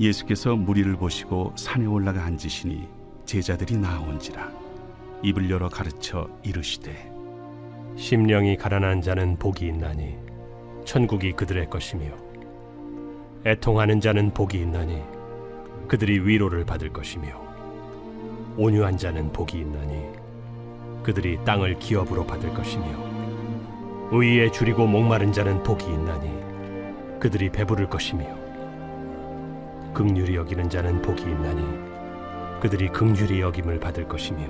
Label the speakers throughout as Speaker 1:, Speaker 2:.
Speaker 1: 예수께서 무리를 보시고 산에 올라가 앉으시니 제자들이 나아온지라. 입을 열어 가르쳐 이르시되
Speaker 2: 심령이 가난한 자는 복이 있나니 천국이 그들의 것이며 애통하는 자는 복이 있나니 그들이 위로를 받을 것이며 온유한 자는 복이 있나니 그들이 땅을 기업으로 받을 것이며 의에 줄이고 목마른 자는 복이 있나니 그들이 배부를 것이며 긍휼히 여기는 자는 복이 있나니 그들이 긍휼히 여김을 받을 것이며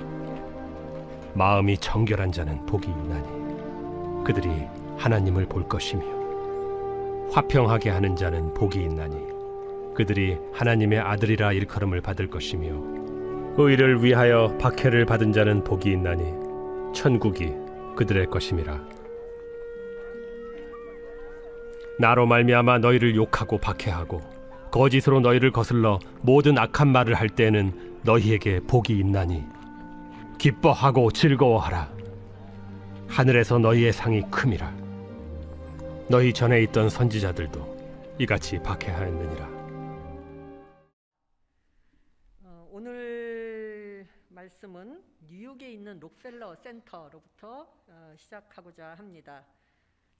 Speaker 2: 마음이 정결한 자는 복이 있나니 그들이 하나님을 볼 것이며 화평하게 하는 자는 복이 있나니 그들이 하나님의 아들이라 일컬음을 받을 것이며 의를 위하여 박해를 받은 자는 복이 있나니 천국이 그들의 것임이라. 나로 말미암아 너희를 욕하고 박해하고 거짓으로 너희를 거슬러 모든 악한 말을 할 때에는 너희에게 복이 있나니 기뻐하고 즐거워하라. 하늘에서 너희의 상이 큼이라. 너희 전에 있던 선지자들도 이같이 박해하였느니라.
Speaker 3: 오늘 말씀은 뉴욕에 있는 록펠러 센터로부터 시작하고자 합니다.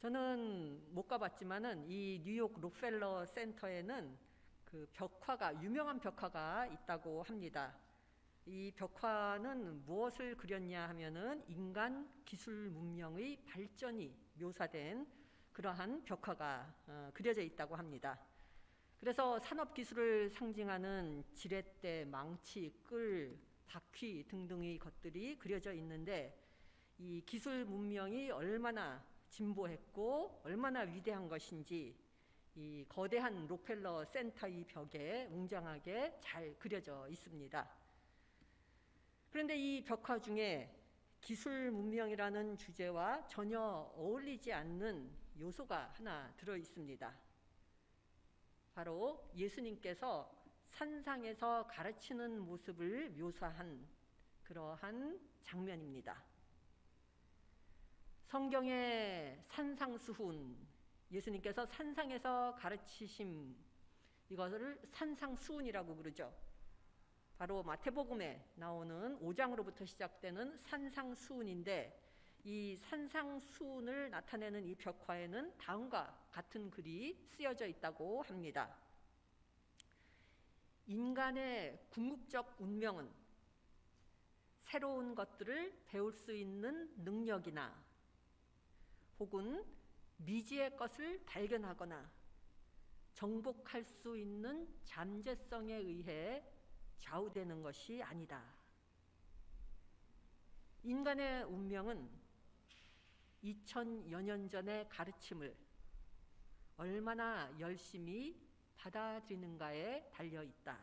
Speaker 3: 저는 못 가봤지만은 이 뉴욕 록펠러 센터에는 그 벽화가, 유명한 벽화가 있다고 합니다. 이 벽화는 무엇을 그렸냐 하면은 인간 기술 문명의 발전이 묘사된 그러한 벽화가 그려져 있다고 합니다. 그래서 산업 기술을 상징하는 지렛대, 망치, 끌, 바퀴 등등의 것들이 그려져 있는데 이 기술 문명이 얼마나 진보했고 얼마나 위대한 것인지 이 거대한 록펠러 센터의 벽에 웅장하게 잘 그려져 있습니다. 그런데 이 벽화 중에 기술 문명이라는 주제와 전혀 어울리지 않는 요소가 하나 들어 있습니다. 바로 예수님께서 산상에서 가르치는 모습을 묘사한 그러한 장면입니다. 성경의 산상수훈, 예수님께서 산상에서 가르치심, 이것을 산상수훈이라고 부르죠. 바로 마태복음에 나오는 5장으로부터 시작되는 산상수훈인데 이 산상수훈을 나타내는 이 벽화에는 다음과 같은 글이 쓰여져 있다고 합니다. 인간의 궁극적 운명은 새로운 것들을 배울 수 있는 능력이나 혹은 미지의 것을 발견하거나 정복할 수 있는 잠재성에 의해 좌우되는 것이 아니다. 인간의 운명은 2000여 년 전의 가르침을 얼마나 열심히 받아들이는가에 달려 있다.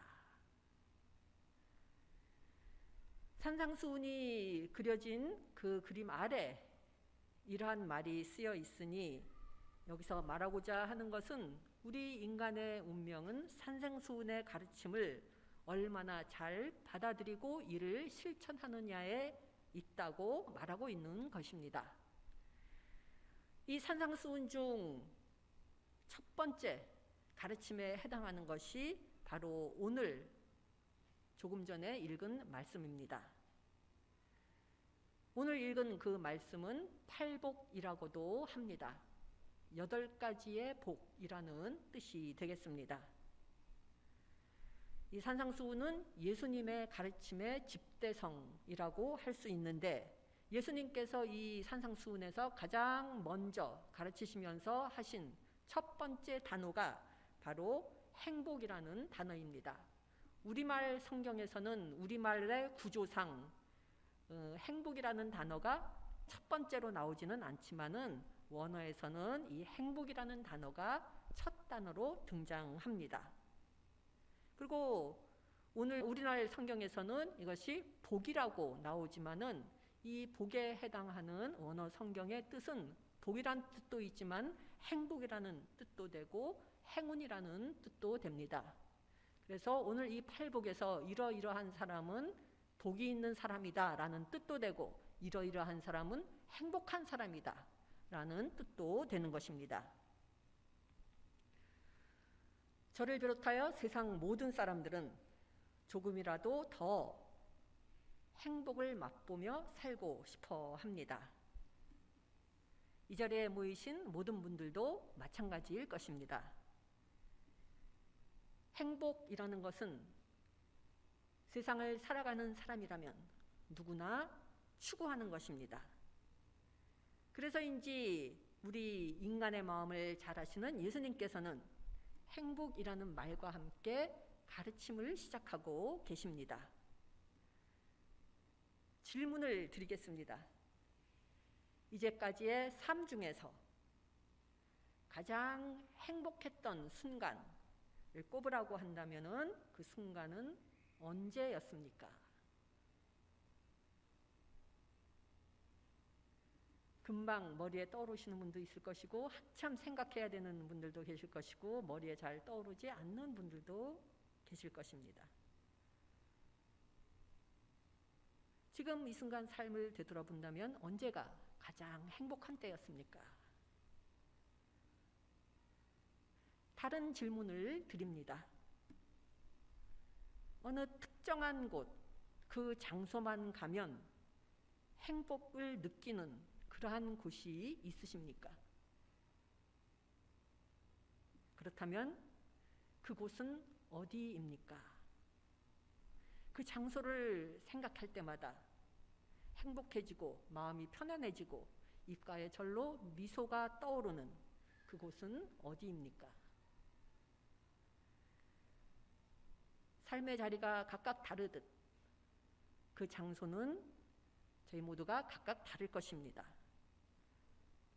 Speaker 3: 산상수훈이 그려진 그 그림 아래 이러한 말이 쓰여 있으니 여기서 말하고자 하는 것은 우리 인간의 운명은 산상수훈의 가르침을 얼마나 잘 받아들이고 이를 실천하느냐에 있다고 말하고 있는 것입니다. 이 산상수훈 중 첫 번째 가르침에 해당하는 것이 바로 오늘 조금 전에 읽은 말씀입니다. 오늘 읽은 그 말씀은 팔복이라고도 합니다. 8가지의 복이라는 뜻이 되겠습니다. 이 산상수훈은 예수님의 가르침의 집대성이라고 할 수 있는데 예수님께서 이 산상수훈에서 가장 먼저 가르치시면서 하신 첫 번째 단어가 바로 행복이라는 단어입니다. 우리말 성경에서는 우리말의 구조상 행복이라는 단어가 첫 번째로 나오지는 않지만은 원어에서는 이 행복이라는 단어가 첫 단어로 등장합니다. 그리고 오늘 우리나라 성경에서는 이것이 복이라고 나오지만은 이 복에 해당하는 원어 성경의 뜻은 복이란 뜻도 있지만 행복이라는 뜻도 되고 행운이라는 뜻도 됩니다. 그래서 오늘 이 팔복에서 이러이러한 사람은 복이 있는 사람이다 라는 뜻도 되고 이러이러한 사람은 행복한 사람이다 라는 뜻도 되는 것입니다. 저를 비롯하여 세상 모든 사람들은 조금이라도 더 행복을 맛보며 살고 싶어 합니다. 이 자리에 모이신 모든 분들도 마찬가지일 것입니다. 행복이라는 것은 세상을 살아가는 사람이라면 누구나 추구하는 것입니다. 그래서인지 우리 인간의 마음을 잘 아시는 예수님께서는 행복이라는 말과 함께 가르침을 시작하고 계십니다. 질문을 드리겠습니다. 이제까지의 삶 중에서 가장 행복했던 순간을 꼽으라고 한다면 그 순간은 언제였습니까? 금방 머리에 떠오르시는 분도 있을 것이고 한참 생각해야 되는 분들도 계실 것이고 머리에 잘 떠오르지 않는 분들도 계실 것입니다. 지금 이 순간 삶을 되돌아본다면 언제가 가장 행복한 때였습니까? 다른 질문을 드립니다. 어느 특정한 곳, 그 장소만 가면 행복을 느끼는 그러한 곳이 있으십니까? 그렇다면 그곳은 어디입니까? 그 장소를 생각할 때마다 행복해지고 마음이 편안해지고 입가에 절로 미소가 떠오르는 그곳은 어디입니까? 삶의 자리가 각각 다르듯 그 장소는 저희 모두가 각각 다를 것입니다.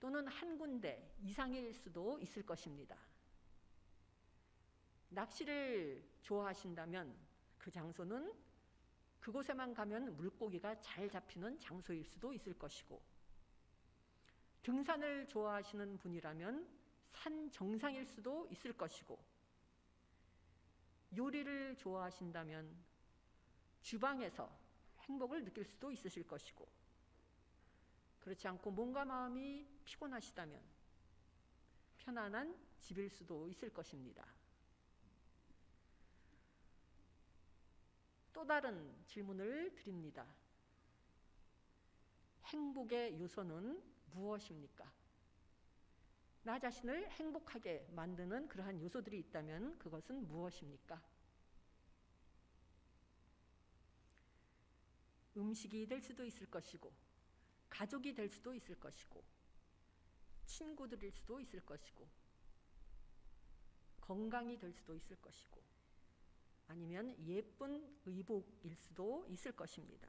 Speaker 3: 또는 한 군데 이상일 수도 있을 것입니다. 낚시를 좋아하신다면 그 장소는 그곳에만 가면 물고기가 잘 잡히는 장소일 수도 있을 것이고, 등산을 좋아하시는 분이라면 산 정상일 수도 있을 것이고, 요리를 좋아하신다면 주방에서 행복을 느낄 수도 있으실 것이고, 그렇지 않고 몸과 마음이 피곤하시다면 편안한 집일 수도 있을 것입니다. 또 다른 질문을 드립니다. 행복의 요소는 무엇입니까? 나 자신을 행복하게 만드는 그러한 요소들이 있다면 그것은 무엇입니까? 음식이 될 수도 있을 것이고, 가족이 될 수도 있을 것이고, 친구들일 수도 있을 것이고, 건강이 될 수도 있을 것이고, 아니면 예쁜 의복일 수도 있을 것입니다.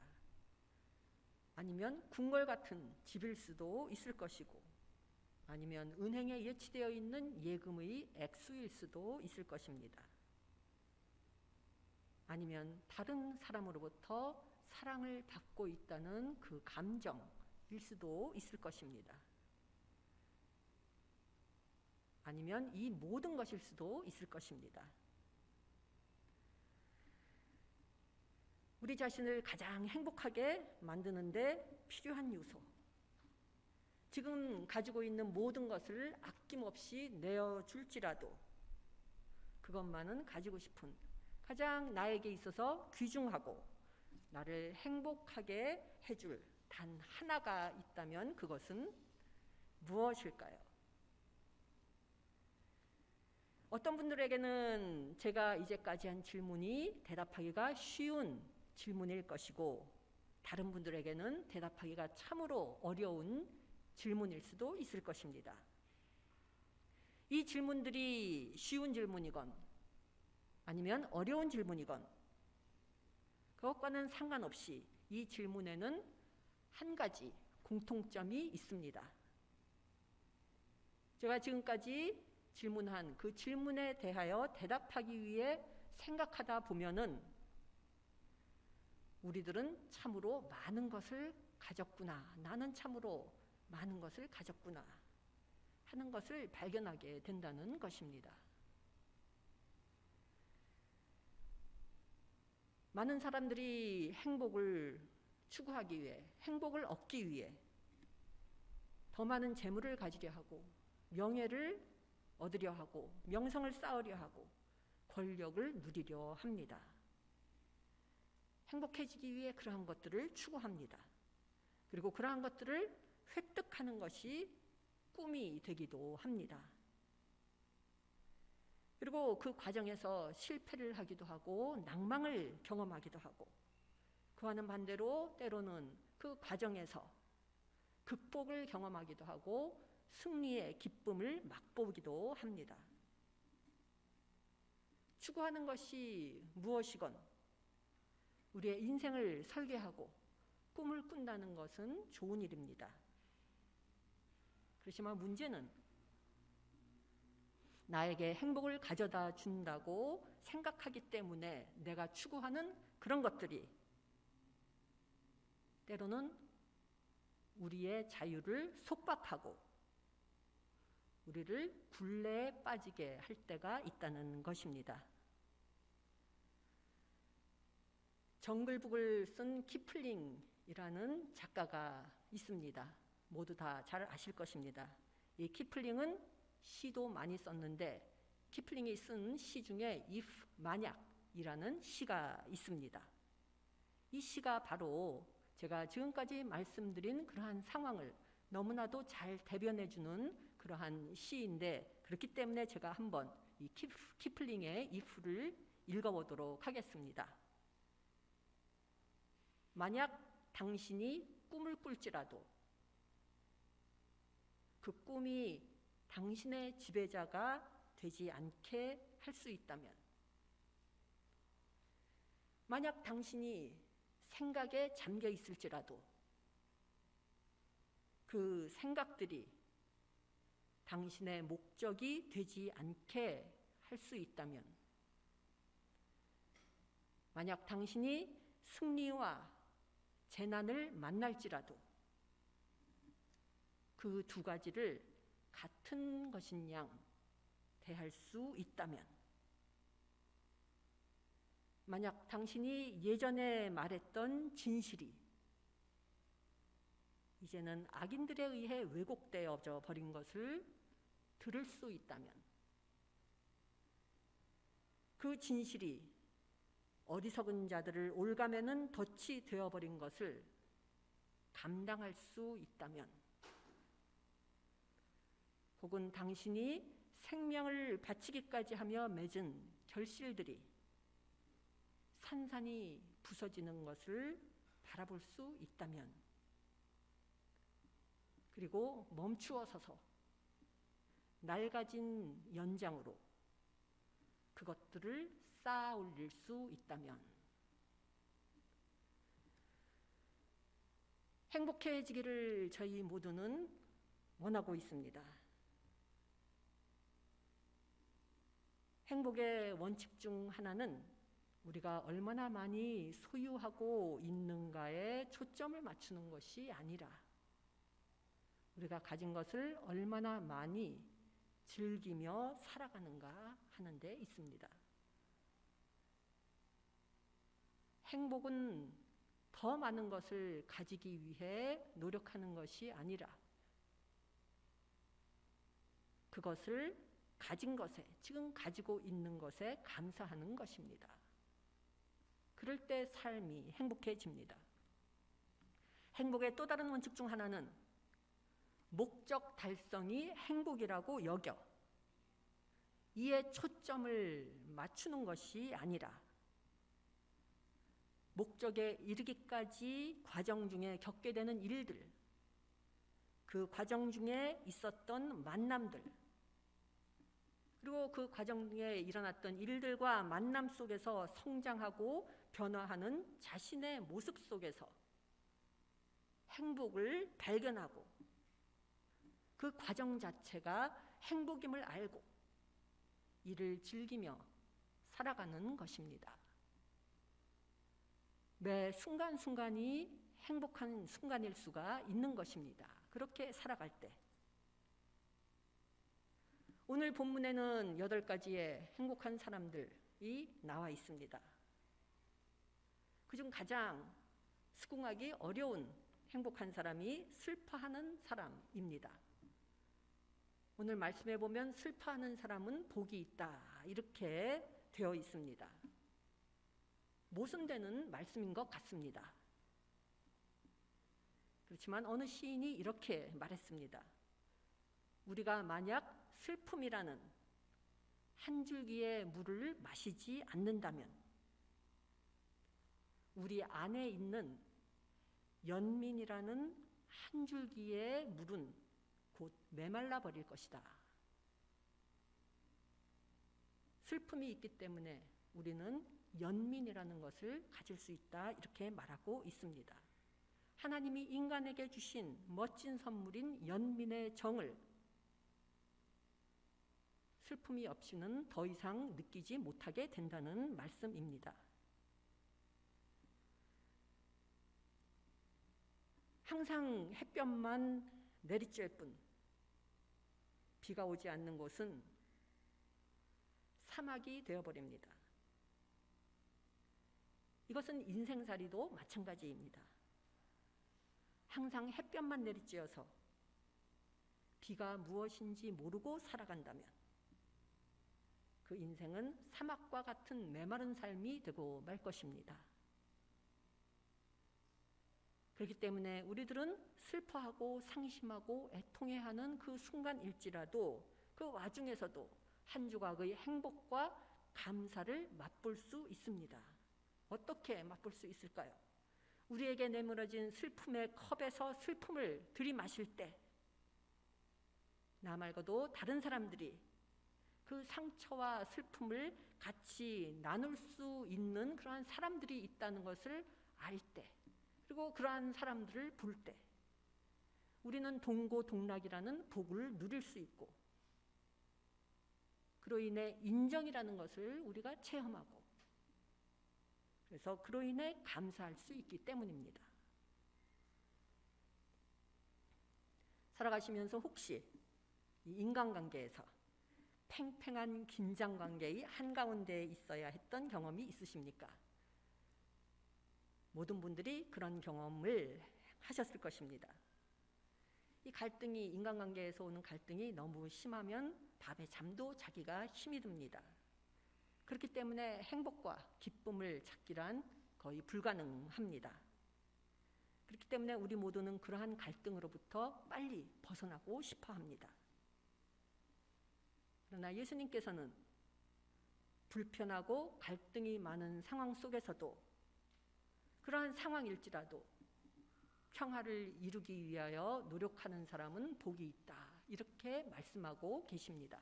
Speaker 3: 아니면 궁궐 같은 집일 수도 있을 것이고, 아니면 은행에 예치되어 있는 예금의 액수일 수도 있을 것입니다. 아니면 다른 사람으로부터 사랑을 받고 있다는 그 감정일 수도 있을 것입니다. 아니면 이 모든 것일 수도 있을 것입니다. 우리 자신을 가장 행복하게 만드는데 필요한 요소, 지금 가지고 있는 모든 것을 아낌없이 내어줄지라도 그것만은 가지고 싶은, 가장 나에게 있어서 귀중하고 나를 행복하게 해줄 단 하나가 있다면 그것은 무엇일까요? 어떤 분들에게는 제가 이제까지 한 질문이 대답하기가 쉬운 질문일 것이고, 다른 분들에게는 대답하기가 참으로 어려운 질문일 수도 있을 것입니다. 이 질문들이 쉬운 질문이건 아니면 어려운 질문이건 그것과는 상관없이 이 질문에는 한 가지 공통점이 있습니다. 제가 지금까지 질문한 그 질문에 대하여 대답하기 위해 생각하다 보면은 우리들은 참으로 많은 것을 가졌구나, 나는 참으로 많은 것을 가졌구나 하는 것을 발견하게 된다는 것입니다. 많은 사람들이 행복을 추구하기 위해, 행복을 얻기 위해 더 많은 재물을 가지려 하고, 명예를 얻으려 하고, 명성을 쌓으려 하고, 권력을 누리려 합니다. 행복해지기 위해 그러한 것들을 추구합니다. 그리고 그러한 것들을 획득하는 것이 꿈이 되기도 합니다. 그리고 그 과정에서 실패를 하기도 하고 낭망을 경험하기도 하고, 그와는 반대로 때로는 그 과정에서 극복을 경험하기도 하고 승리의 기쁨을 맛보기도 합니다. 추구하는 것이 무엇이건 우리의 인생을 설계하고 꿈을 꾼다는 것은 좋은 일입니다. 그렇지만 문제는 나에게 행복을 가져다 준다고 생각하기 때문에 내가 추구하는 그런 것들이 때로는 우리의 자유를 속박하고 우리를 굴레에 빠지게 할 때가 있다는 것입니다. 정글북을 쓴 키플링이라는 작가가 있습니다. 모두 다 잘 아실 것입니다. 이 키플링은 시도 많이 썼는데 키플링이 쓴 시 중에 if, 만약이라는 시가 있습니다. 이 시가 바로 제가 지금까지 말씀드린 그러한 상황을 너무나도 잘 대변해주는 그러한 시인데, 그렇기 때문에 제가 한번 이 키플링의 if를 읽어보도록 하겠습니다. 만약 당신이 꿈을 꿀지라도 그 꿈이 당신의 지배자가 되지 않게 할 수 있다면, 만약 당신이 생각에 잠겨 있을지라도 그 생각들이 당신의 목적이 되지 않게 할 수 있다면, 만약 당신이 승리와 재난을 만날지라도 그 두 가지를 같은 것인 양 대할 수 있다면, 만약 당신이 예전에 말했던 진실이 이제는 악인들에 의해 왜곡되어져 버린 것을 들을 수 있다면, 그 진실이 어리석은 자들을 올가매는 덫이 되어버린 것을 감당할 수 있다면, 혹은 당신이 생명을 바치기까지 하며 맺은 결실들이 산산이 부서지는 것을 바라볼 수 있다면, 그리고 멈추어 서서 낡아진 연장으로 그것들을 쌓아 올릴 수 있다면, 행복해지기를 저희 모두는 원하고 있습니다. 행복의 원칙 중 하나는 우리가 얼마나 많이 소유하고 있는가에 초점을 맞추는 것이 아니라 우리가 가진 것을 얼마나 많이 즐기며 살아가는가 하는 데 있습니다. 행복은 더 많은 것을 가지기 위해 노력하는 것이 아니라 그것을 가진 것에, 지금 가지고 있는 것에 감사하는 것입니다. 그럴 때 삶이 행복해집니다. 행복의 또 다른 원칙 중 하나는 목적 달성이 행복이라고 여겨 이에 초점을 맞추는 것이 아니라 목적에 이르기까지 과정 중에 겪게 되는 일들, 그 과정 중에 있었던 만남들, 그리고 그 과정 중에 일어났던 일들과 만남 속에서 성장하고 변화하는 자신의 모습 속에서 행복을 발견하고 그 과정 자체가 행복임을 알고 이를 즐기며 살아가는 것입니다. 매 순간순간이 행복한 순간일 수가 있는 것입니다. 그렇게 살아갈 때 오늘 본문에는 8가지의 행복한 사람들이 나와 있습니다. 그중 가장 수긍하기 어려운 행복한 사람이 슬퍼하는 사람입니다. 오늘 말씀해 보면 슬퍼하는 사람은 복이 있다 이렇게 되어 있습니다. 모순되는 말씀인 것 같습니다. 그렇지만 어느 시인이 이렇게 말했습니다. 우리가 만약 슬픔이라는 한 줄기의 물을 마시지 않는다면 우리 안에 있는 연민이라는 한 줄기의 물은 곧 메말라 버릴 것이다. 슬픔이 있기 때문에 우리는 연민이라는 것을 가질 수 있다. 이렇게 말하고 있습니다. 하나님이 인간에게 주신 멋진 선물인 연민의 정을 슬픔이 없이는 더 이상 느끼지 못하게 된다는 말씀입니다. 항상 햇볕만 내리쬐 뿐 비가 오지 않는 곳은 사막이 되어버립니다. 이것은 인생살이도 마찬가지입니다. 항상 햇볕만 내리쬐어서 비가 무엇인지 모르고 살아간다면 그 인생은 사막과 같은 메마른 삶이 되고 말 것입니다. 그렇기 때문에 우리들은 슬퍼하고 상심하고 애통해하는 그 순간일지라도 그 와중에서도 한 조각의 행복과 감사를 맛볼 수 있습니다. 어떻게 맛볼 수 있을까요? 우리에게 내밀어진 슬픔의 컵에서 슬픔을 들이마실 때 나 말고도 다른 사람들이 그 상처와 슬픔을 같이 나눌 수 있는 그러한 사람들이 있다는 것을 알 때, 그리고 그러한 사람들을 볼 때 우리는 동고동락이라는 복을 누릴 수 있고 그로 인해 인정이라는 것을 우리가 체험하고 그래서 그로 인해 감사할 수 있기 때문입니다. 살아가시면서 혹시 이 인간관계에서 팽팽한 긴장관계의 한가운데에 있어야 했던 경험이 있으십니까? 모든 분들이 그런 경험을 하셨을 것입니다. 이 갈등이, 인간관계에서 오는 갈등이 너무 심하면 밤에 잠도 자기가 힘이 듭니다. 그렇기 때문에 행복과 기쁨을 찾기란 거의 불가능합니다. 그렇기 때문에 우리 모두는 그러한 갈등으로부터 빨리 벗어나고 싶어 합니다. 그러나 예수님께서는 불편하고 갈등이 많은 상황 속에서도 그러한 상황일지라도 평화를 이루기 위하여 노력하는 사람은 복이 있다. 이렇게 말씀하고 계십니다.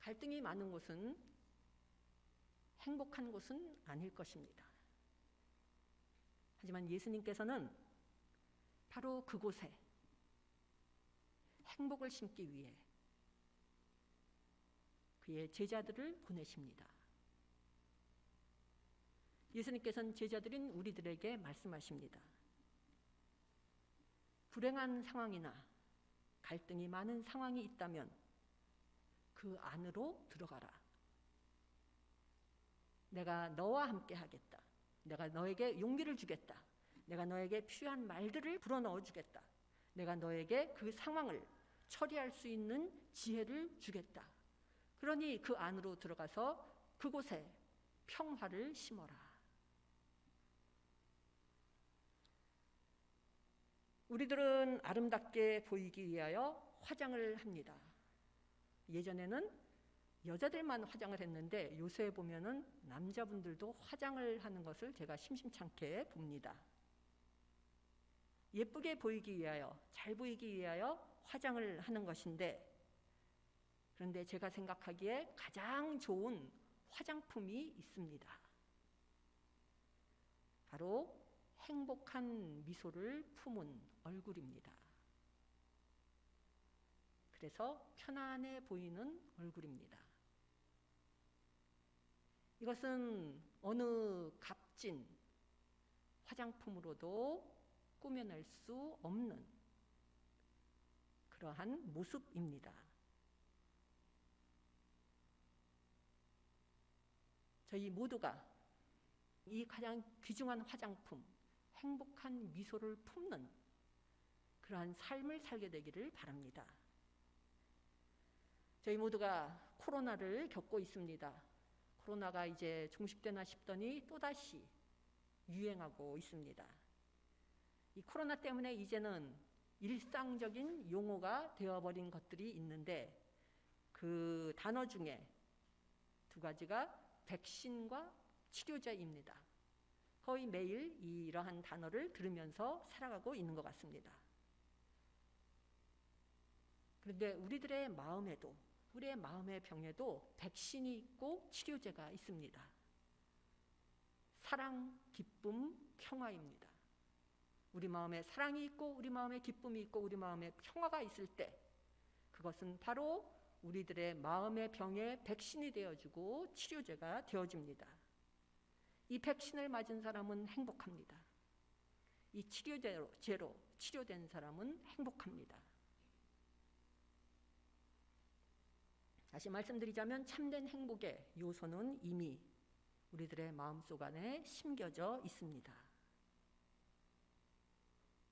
Speaker 3: 갈등이 많은 곳은 행복한 곳은 아닐 것입니다. 하지만 예수님께서는 바로 그곳에 행복을 심기 위해 그의 제자들을 보내십니다. 예수님께서는 제자들인 우리들에게 말씀하십니다. 불행한 상황이나 갈등이 많은 상황이 있다면 그 안으로 들어가라. 내가 너와 함께 하겠다. 내가 너에게 용기를 주겠다. 내가 너에게 필요한 말들을 불어넣어 주겠다. 내가 너에게 그 상황을 처리할 수 있는 지혜를 주겠다. 그러니 그 안으로 들어가서 그곳에 평화를 심어라. 우리들은 아름답게 보이기 위하여 화장을 합니다. 예전에는 여자들만 화장을 했는데 요새 보면은 남자분들도 화장을 하는 것을 제가 심심찮게 봅니다. 예쁘게 보이기 위하여, 잘 보이기 위하여 화장을 하는 것인데, 그런데 제가 생각하기에 가장 좋은 화장품이 있습니다. 바로 행복한 미소를 품은 얼굴입니다. 그래서 편안해 보이는 얼굴입니다. 이것은 어느 값진 화장품으로도 꾸며낼 수 없는 그러한 모습입니다. 저희 모두가 이 가장 귀중한 화장품, 행복한 미소를 품는 그러한 삶을 살게 되기를 바랍니다. 저희 모두가 코로나를 겪고 있습니다. 코로나가 이제 종식되나 싶더니 또다시 유행하고 있습니다. 이 코로나 때문에 이제는 일상적인 용어가 되어버린 것들이 있는데 그 단어 중에 두 가지가 백신과 치료제입니다. 거의 매일 이러한 단어를 들으면서 살아가고 있는 것 같습니다. 그런데 우리들의 마음에도, 우리의 마음의 병에도 백신이 있고 치료제가 있습니다. 사랑, 기쁨, 평화입니다. 우리 마음에 사랑이 있고 우리 마음에 기쁨이 있고 우리 마음에 평화가 있을 때 그것은 바로 우리들의 마음의 병에 백신이 되어주고 치료제가 되어줍니다. 이 백신을 맞은 사람은 행복합니다. 이 치료제로 치료된 사람은 행복합니다. 다시 말씀드리자면 참된 행복의 요소는 이미 우리들의 마음속 안에 심겨져 있습니다.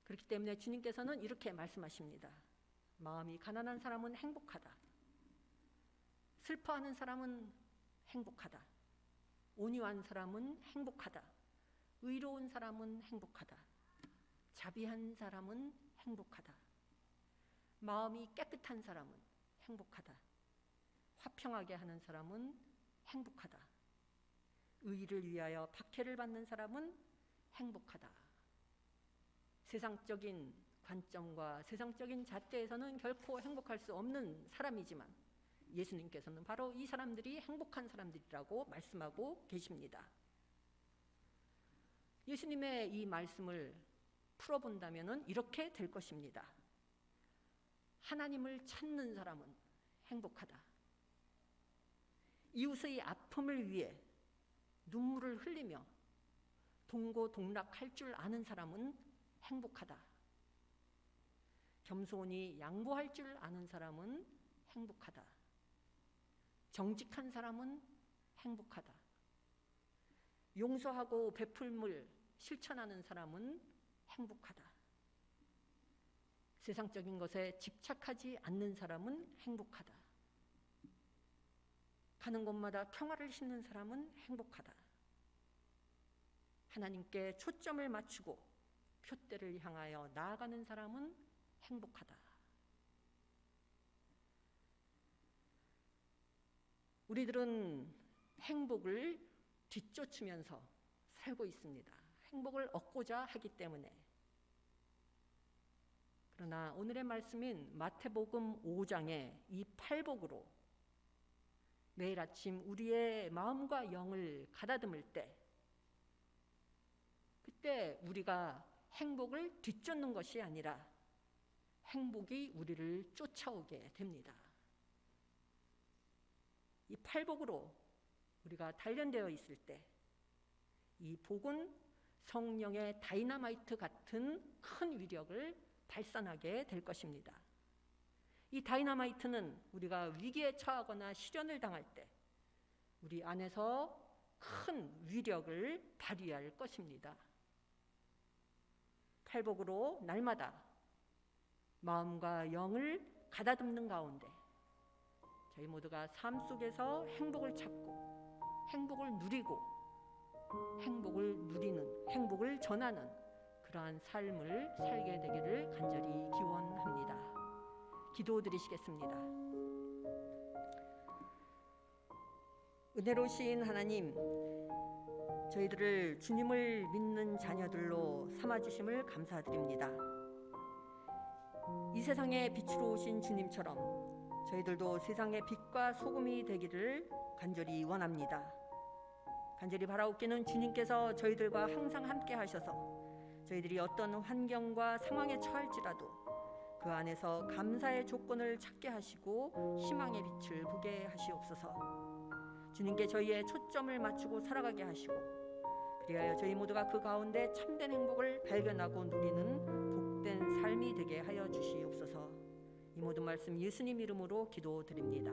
Speaker 3: 그렇기 때문에 주님께서는 이렇게 말씀하십니다. 마음이 가난한 사람은 행복하다. 슬퍼하는 사람은 행복하다. 온유한 사람은 행복하다. 의로운 사람은 행복하다. 자비한 사람은 행복하다. 마음이 깨끗한 사람은 행복하다. 화평하게 하는 사람은 행복하다. 의를 위하여 박해를 받는 사람은 행복하다. 세상적인 관점과 세상적인 잣대에서는 결코 행복할 수 없는 사람이지만 예수님께서는 바로 이 사람들이 행복한 사람들이라고 말씀하고 계십니다. 예수님의 이 말씀을 풀어본다면 이렇게 될 것입니다. 하나님을 찾는 사람은 행복하다. 이웃의 아픔을 위해 눈물을 흘리며 동고동락할 줄 아는 사람은 행복하다. 겸손히 양보할 줄 아는 사람은 행복하다. 정직한 사람은 행복하다. 용서하고 베풀물 실천하는 사람은 행복하다. 세상적인 것에 집착하지 않는 사람은 행복하다. 가는 곳마다 평화를 심는 사람은 행복하다. 하나님께 초점을 맞추고 표대를 향하여 나아가는 사람은 행복하다. 우리들은 행복을 뒤쫓으면서 살고 있습니다. 행복을 얻고자 하기 때문에. 그러나 오늘의 말씀인 마태복음 5장의 이 팔복으로 매일 아침 우리의 마음과 영을 가다듬을 때 그때 우리가 행복을 뒤쫓는 것이 아니라 행복이 우리를 쫓아오게 됩니다. 이 팔복으로 우리가 단련되어 있을 때 이 복은 성령의 다이너마이트 같은 큰 위력을 발산하게 될 것입니다. 이 다이너마이트는 우리가 위기에 처하거나 시련을 당할 때 우리 안에서 큰 위력을 발휘할 것입니다. 팔복으로 날마다 마음과 영을 가다듬는 가운데 저희 모두가 삶 속에서 행복을 찾고 행복을 누리고 행복을 누리는, 행복을 전하는 그러한 삶을 살게 되기를 간절히 기원합니다. 기도드리시겠습니다. 은혜로우신 하나님, 저희들을 주님을 믿는 자녀들로 삼아주심을 감사드립니다. 이 세상의 빛으로 오신 주님처럼 저희들도 세상의 빛과 소금이 되기를 간절히 원합니다. 간절히 바라옵기는 주님께서 저희들과 항상 함께 하셔서 저희들이 어떤 환경과 상황에 처할지라도 그 안에서 감사의 조건을 찾게 하시고 희망의 빛을 보게 하시옵소서. 주님께 저희의 초점을 맞추고 살아가게 하시고 그리하여 저희 모두가 그 가운데 참된 행복을 발견하고 누리는 복된 삶이 되게 하여 주시옵소서. 이 모든 말씀 예수님 이름으로 기도드립니다.